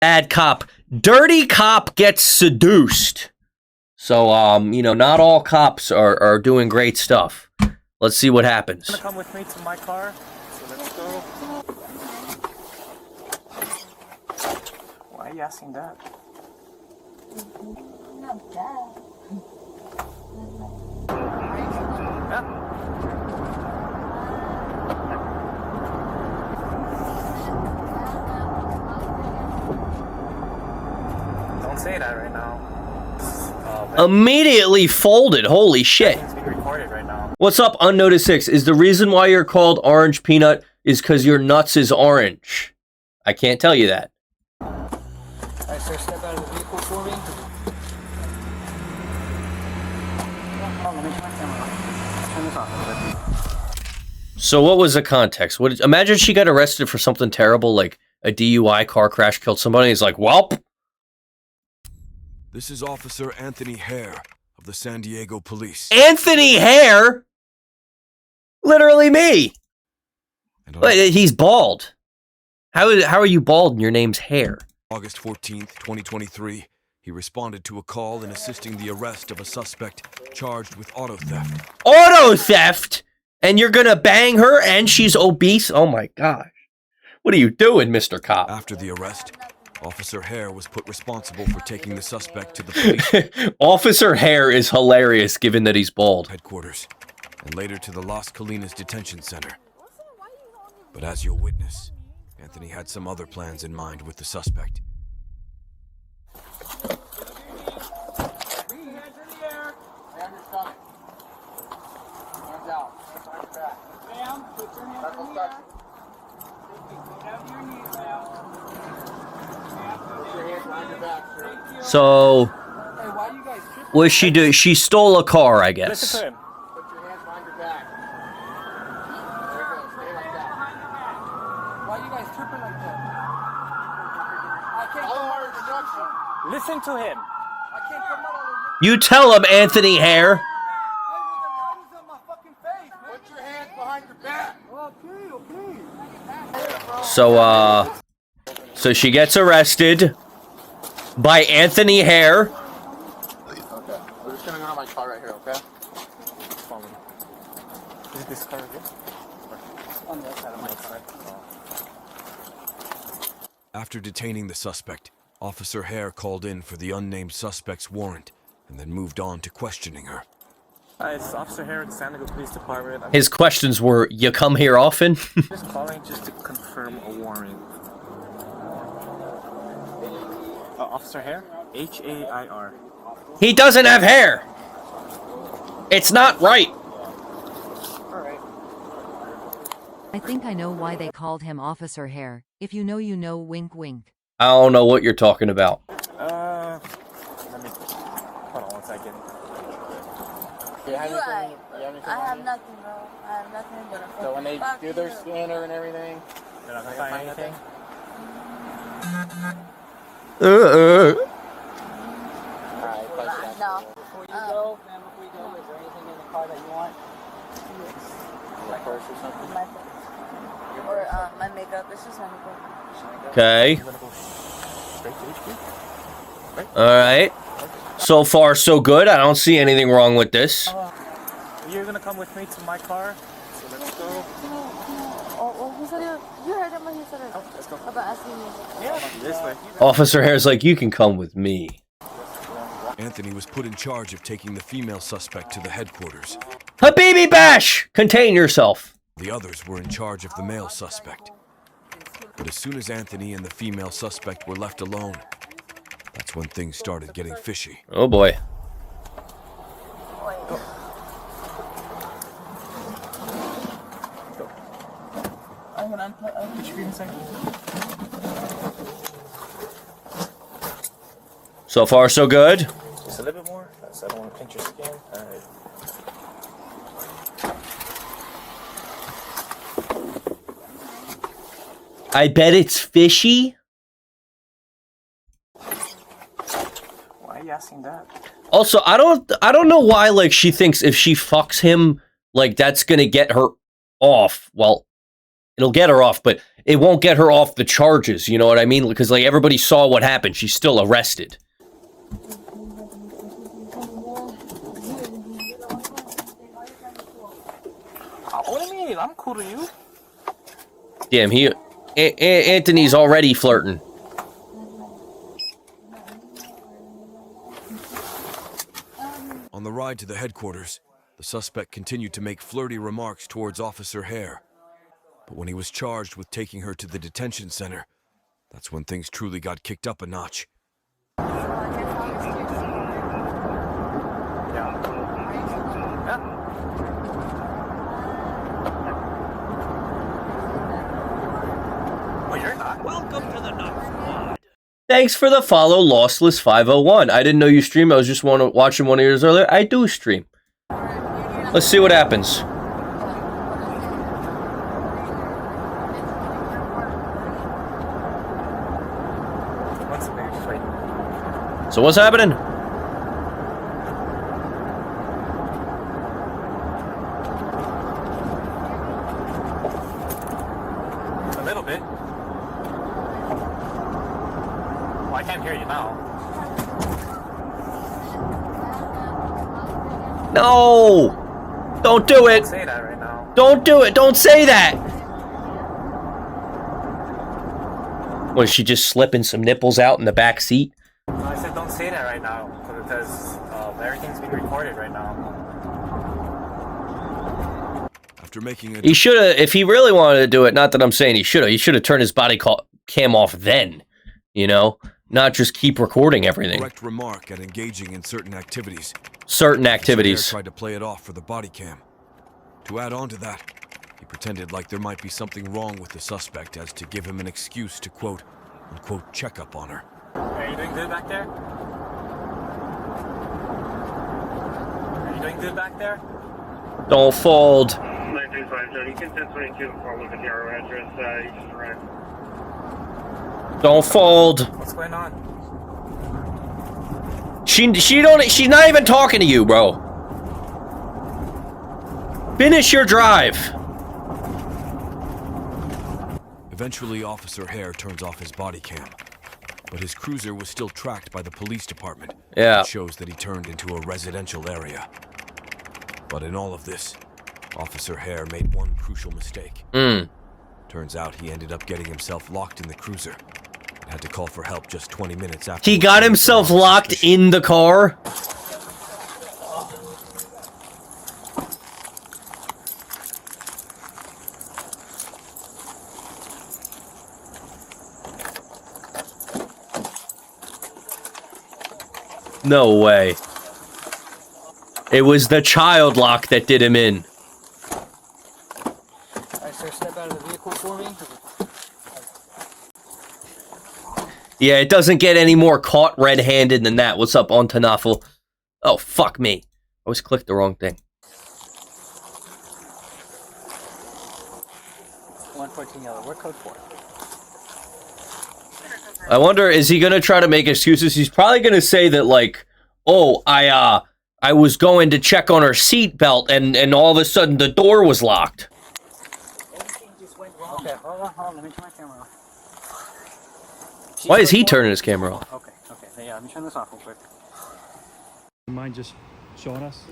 Bad cop. Dirty cop gets seduced. So, you know, not all cops are doing great stuff. Let's see what happens. You wanna come with me to my car? So let's go. Why are you asking that? Not bad. Yeah. Don't say that right now. Immediately folded. Holy shit. It's being recorded right now. What's up, Unnoticed 6? Is the reason why you're called Orange Peanut is because your nuts is orange? I can't tell you that. Alright, sir, step out of the vehicle for me. Let me turn my camera off. Turn this off a little bit. So what was the context? Imagine she got arrested for something terrible, like a DUI, car crash, killed somebody. He's like, welp. This is Officer Anthony Hare of the San Diego Police. Anthony Hare? Literally me. But he's bald. How are you bald and your name's Hare? August 14th, 2023, he responded to a call and assisting the arrest of a suspect charged with auto theft. Auto theft? And you're gonna bang her and she's obese? Oh my gosh. What are you doing, Mr. Cop? After the arrest, Officer Hare was put responsible for taking the suspect to the police Officer Hare is hilarious given that he's bald. headquarters and later to the Las Colinas Detention Center. But as you'll witness, Anthony had some other plans in mind with the suspect. So, what she do? She stole a car, I guess. Listen to him. Put your hands behind your back. There you go. Stay like that. Why you guys tripping like that? I can't Follow come our out. instruction. Listen to him. I can't come out of the. You tell him, Anthony Hare. Hey, with the lighters on my fucking face, man. Put your hands behind your back. Okay. So she gets arrested by Anthony Hare. Okay. We're just gonna go to my car right here, okay? Follow me. Is this car good? On the other side of my car. After detaining the suspect, Officer Hare called in for the unnamed suspect's warrant and then moved on to questioning her. Hi, it's Officer Hare at the San Diego Police Department. I'm His questions were, you come here often? just calling just to confirm a warrant. Officer Hare? H-A-I-R. He doesn't have hair. It's not right. Alright. I think I know why they called him Officer Hare. If you know, you know, wink wink. I don't know what you're talking about. Let me... Hold on one second. Do you have You anything? like, You have anything I on have you? nothing, bro. I have nothing but a So when they fucking do their fuck scanner and everything, They're not they gonna gonna find anything? Alright, place it out. No. Before you go, man, before you go, is there anything in the car that you want? Your purse or something? My or my makeup. It's just my makeup. Okay. I'm gonna go straight to HQ. Alright. So far, so good. I don't see anything wrong with this. You're gonna come with me to my car, so let's go. Oh, who said it? You heard him when he said it. Oh, let's go. About asking me. Yeah, this way. Officer Hare's like, you can come with me. Anthony was put in charge of taking the female suspect to the headquarters. Habibi Bash! Contain yourself. The others were in charge of the male suspect. But as soon as Anthony and the female suspect were left alone, that's when things started getting fishy. Oh boy. I'm gonna unplug. Could you give me a second? So far, so good. Just a little bit more. So I don't want to pinch your skin. Alright. I bet it's fishy. Why are you asking that? Also, I don't know why, like, she thinks if she fucks him, like, that's gonna get her off. Well, It'll get her off, but it won't get her off the charges, you know what I mean? Because, like, everybody saw what happened. She's still arrested. What do you mean? I'm cool to you. Damn, Anthony's already flirting. On the ride to the headquarters, the suspect continued to make flirty remarks towards Officer Hare. But when he was charged with taking her to the detention center, that's when things truly got kicked up a notch. Well, you're not. Welcome to the Knock Squad. Thanks for the follow, Lostless501. I didn't know you stream. I was just watching one of yours earlier. I do stream. Let's see what happens. So what's happening? A little bit. Well, I can't hear you now. No! Don't do it! Don't say that right now. Don't do it! Don't say that! Was she just slipping some nipples out in the back seat? No, I said don't say that right now because everything's being recorded right now. After making a He should have, if he really wanted to do it, not that I'm saying he should have turned his body cam off then, you know? Not just keep recording everything. correct remark at engaging in certain activities, Certain Hare activities. tried to play it off for the body cam. To add on to that, he pretended like there might be something wrong with the suspect as to give him an excuse to quote, unquote, check up on her. Are you doing good back there? Are you doing good back there? Don't fold. 93530, consent 22, follow the Yarrow address, you just arrived. Don't fold. What's going on? She's not even talking to you, bro. Finish your drive. Eventually, Officer Hare turns off his body cam, but his cruiser was still tracked by the police department. Yeah. It shows that he turned into a residential area. But in all of this, Officer Hare made one crucial mistake. Turns out he ended up getting himself locked in the cruiser. And had to call for help just 20 minutes after. He got himself locked in the car. No way. It was the child lock that did him in. Alright, sir, step out of the vehicle for me. Yeah, it doesn't get any more caught red-handed than that. What's up, Ontanafel? Oh, fuck me. I always clicked the wrong thing. 114 yellow. We're code 4. I wonder, is he gonna try to make excuses? He's probably gonna say that, like, oh, I was going to check on her seatbelt, and all of a sudden the door was locked. Everything just went wrong. Okay, hold on. Let me turn my camera off. Why is he turning his camera off? Okay. Yeah, let me turn this off real quick. Mind just showing us?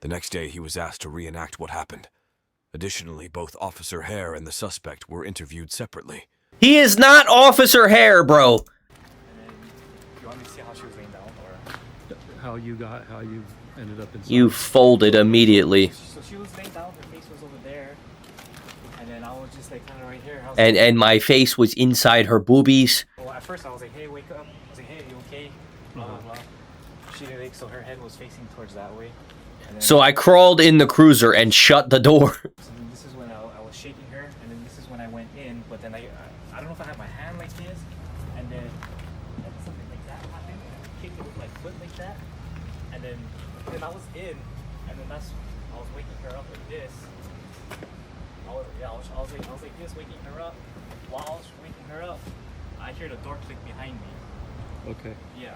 The next day, he was asked to reenact what happened. Additionally, both Officer Hare and the suspect were interviewed separately. He is not Officer Hare, bro. And then, you want me to see how she was laying down, or? How you ended up inside? You folded immediately. So she was laying down, her face was over there, and then I was just like kind of right here. And my face was inside her boobies. Well, at first I was like, hey, wake up. I was like, hey, you okay? Blah, blah, blah. She didn't, so her head was facing towards that way. And then, So I crawled in the cruiser and shut the door. so then this is when I was shaking her, and then this is when I went in, but then I don't know if I had my hand like this, and then something like that happened, and I kicked it with my foot like that, and then I was in, and then I was waking her up like this. I was like this, waking her up. While I was waking her up, I hear the door click behind me. Okay. Yeah.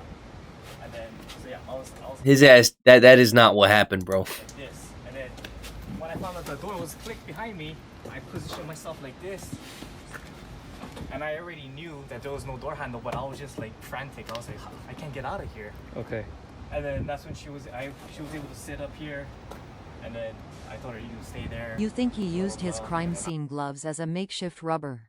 And then, so yeah, I was His ass, that is not what happened, bro. like this. And then when I found out the door was clicked behind me, I positioned myself like this. And I already knew that there was no door handle, but I was just like frantic. I was like, I can't get out of here. Okay. And then that's when she was able to sit up here. And then I told her, you stay there. You think he used his crime scene gloves as a makeshift rubber?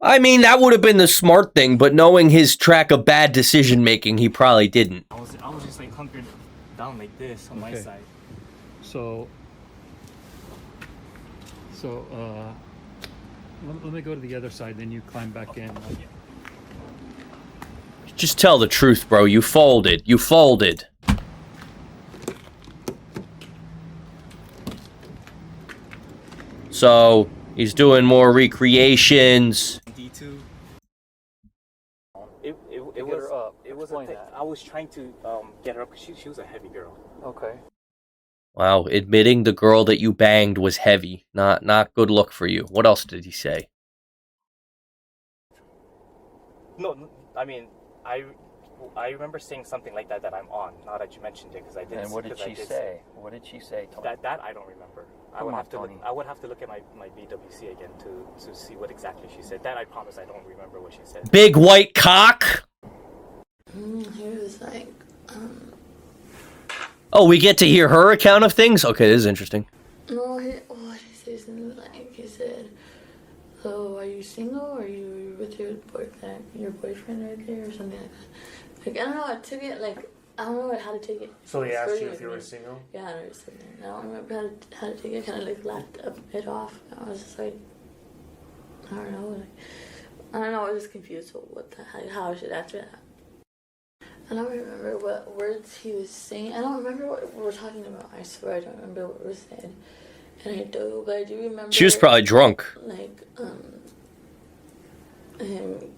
I mean, that would have been the smart thing, but knowing his track of bad decision making, he probably didn't. I was just like hunkered down like this on my side. So let me go to the other side, then you climb back in. Just tell the truth, bro. You folded. You folded. So, he's doing more recreations. D2. It was a thing. I was trying to get her up because she was a heavy girl. Okay. Wow, admitting the girl that you banged was heavy. Not good look for you. What else did he say? No, I mean, I remember saying something like that I'm on. Now that you mentioned it, because I did. And what did she say? What did she say, Tony? That I don't remember. I would have to look at my BWC again to see what exactly she said. That I promise I don't remember what she said. Big white cock? He was like, Oh, we get to hear her account of things? Okay, this is interesting. no, what did he say? Something like, he said, so are you single or are you with your boyfriend right there or something like that? Like, I don't know, I took it like, I don't know how to take it. So he asked you if you were single? Yeah, I was sitting there. I don't remember how to take it. Kind of like laughed it off. I was just like, I don't know. Like, I don't know. I was just confused. So how I should answer that. I don't remember what words he was saying. I don't remember what we were talking about. I swear I don't remember what was said. And I do, but I do remember. She was probably drunk. Like, him,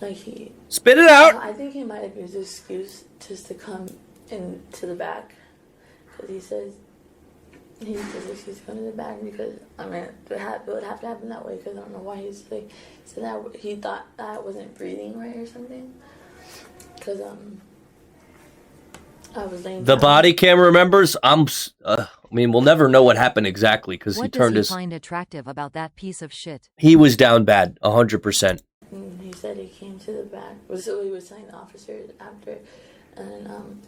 like he... Spit it out! I think he might have used an excuse just to come into the back. Because he says he's coming to the back because, I mean, it would have to happen that way because I don't know why he's like, so that he thought I wasn't breathing right or something. Because, I was laying The down. body cam remembers. I mean, we'll never know what happened exactly because he turned his. What does he find attractive about that piece of shit? He was down bad, 100%. He said he came to the back. So he was telling the officers after, and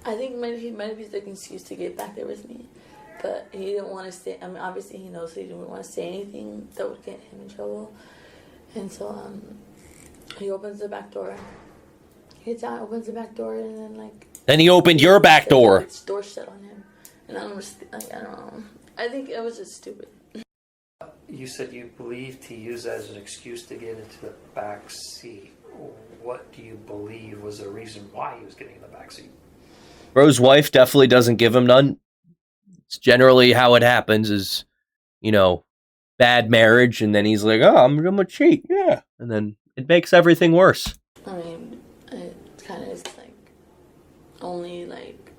I think he might have used like an excuse to get back there with me, but he didn't want to say. I mean, obviously he knows he didn't want to say anything that would get him in trouble, and so he opens the back door. He gets out, opens the back door, and then like. Then he opened your back door. It's door shut on him, and I don't know. I think it was just stupid. You said you believed he used that as an excuse to get into the back seat. What do you believe was the reason why he was getting in the back seat? Bro's wife definitely doesn't give him none. It's generally how it happens is, bad marriage, and then he's like, oh, I'm gonna cheat, yeah. And then it makes everything worse. I mean, it kind of is like, only like,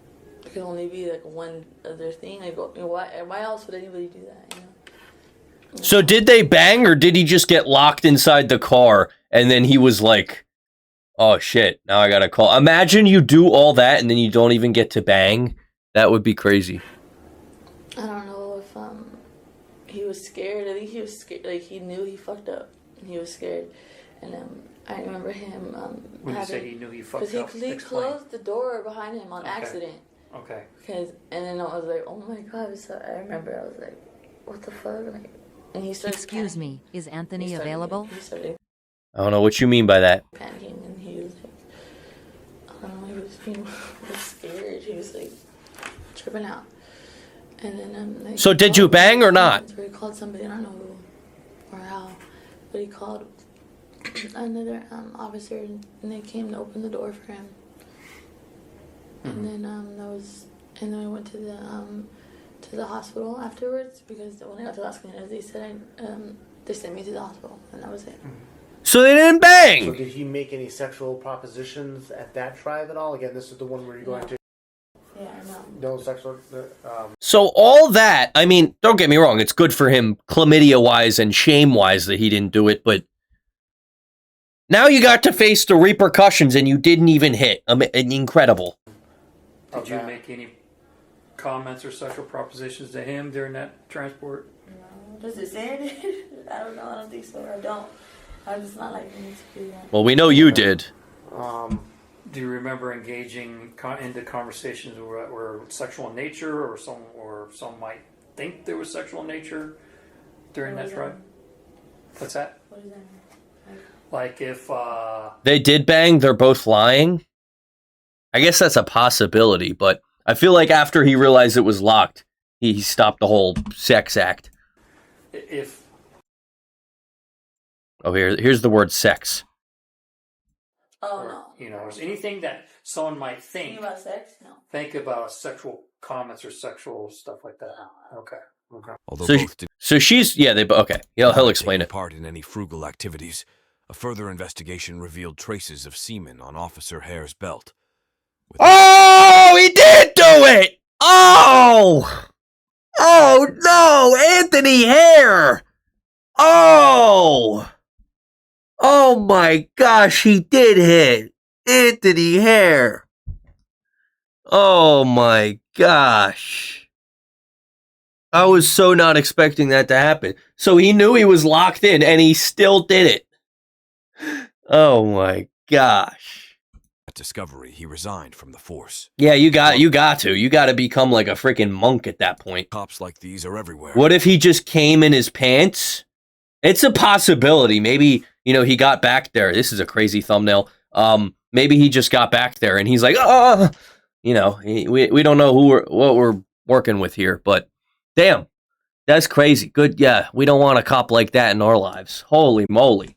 it could only be like one other thing. Like, why else would anybody do that, So did they bang, or did he just get locked inside the car, and then he was like, oh shit, now I gotta call. Imagine you do all that, and then you don't even get to bang. That would be crazy. I don't know if he was scared. I think he was scared. Like, he knew he fucked up, and he was scared. And I remember him When you say he knew he fucked up, because he closed the door behind him on accident. Okay. And then I was like, oh my god. So I remember I was like, what the fuck? Like, and he started Excuse panicking. me, is Anthony available? He started I don't know what you mean by that. panicking, and he was like, I don't know, he was scared. He was like tripping out. And then like, So did you bang or not? He called somebody, I don't know who or how, but he called another officer, and they came to open the door for him. And then and then I went to the hospital afterwards, because when I got to the hospital, they said they sent me to the hospital, and that was it. So they didn't bang. So did he make any sexual propositions at that tribe at all? Again, this is the one where you're going to. Yeah, no. No sexual. So all that, I mean, don't get me wrong, it's good for him chlamydia-wise and shame-wise that he didn't do it, but now you got to face the repercussions and you didn't even hit. Incredible. Did you make any comments or sexual propositions to him during that transport? No. Does it say it? I don't know. I don't think so. I don't. I'm just not like me to do that. Well, we know you did. Do you remember engaging into conversations that were sexual in nature, or some might think there was sexual in nature during that drive? What's that? What does that mean? Like if They did bang, they're both lying. I guess that's a possibility, but I feel like after he realized it was locked, he stopped the whole sex act. if Oh, here's the word sex. Oh, or, no. you know, is anything that someone might think Think about sex? No. think about sexual comments or sexual stuff like that. Okay. Although So, both did so she's okay. Yeah, he'll explain take it. part in any frugal activities, a further investigation revealed traces of semen on Officer Hare's belt. Oh, he did do it! Oh! Oh, no! Anthony Hare! Oh! Oh my gosh, he did hit Anthony Hare. Oh my gosh. I was so not expecting that to happen. So he knew he was locked in and he still did it. Oh my gosh. At discovery, he resigned from the force. Yeah, you got to. You got to become like a freaking monk at that point. Cops like these are everywhere. What if he just came in his pants? It's a possibility. Maybe, he got back there. This is a crazy thumbnail. Maybe he just got back there and he's like, we don't know what we're working with here, but damn, that's crazy. Good. Yeah. We don't want a cop like that in our lives. Holy moly.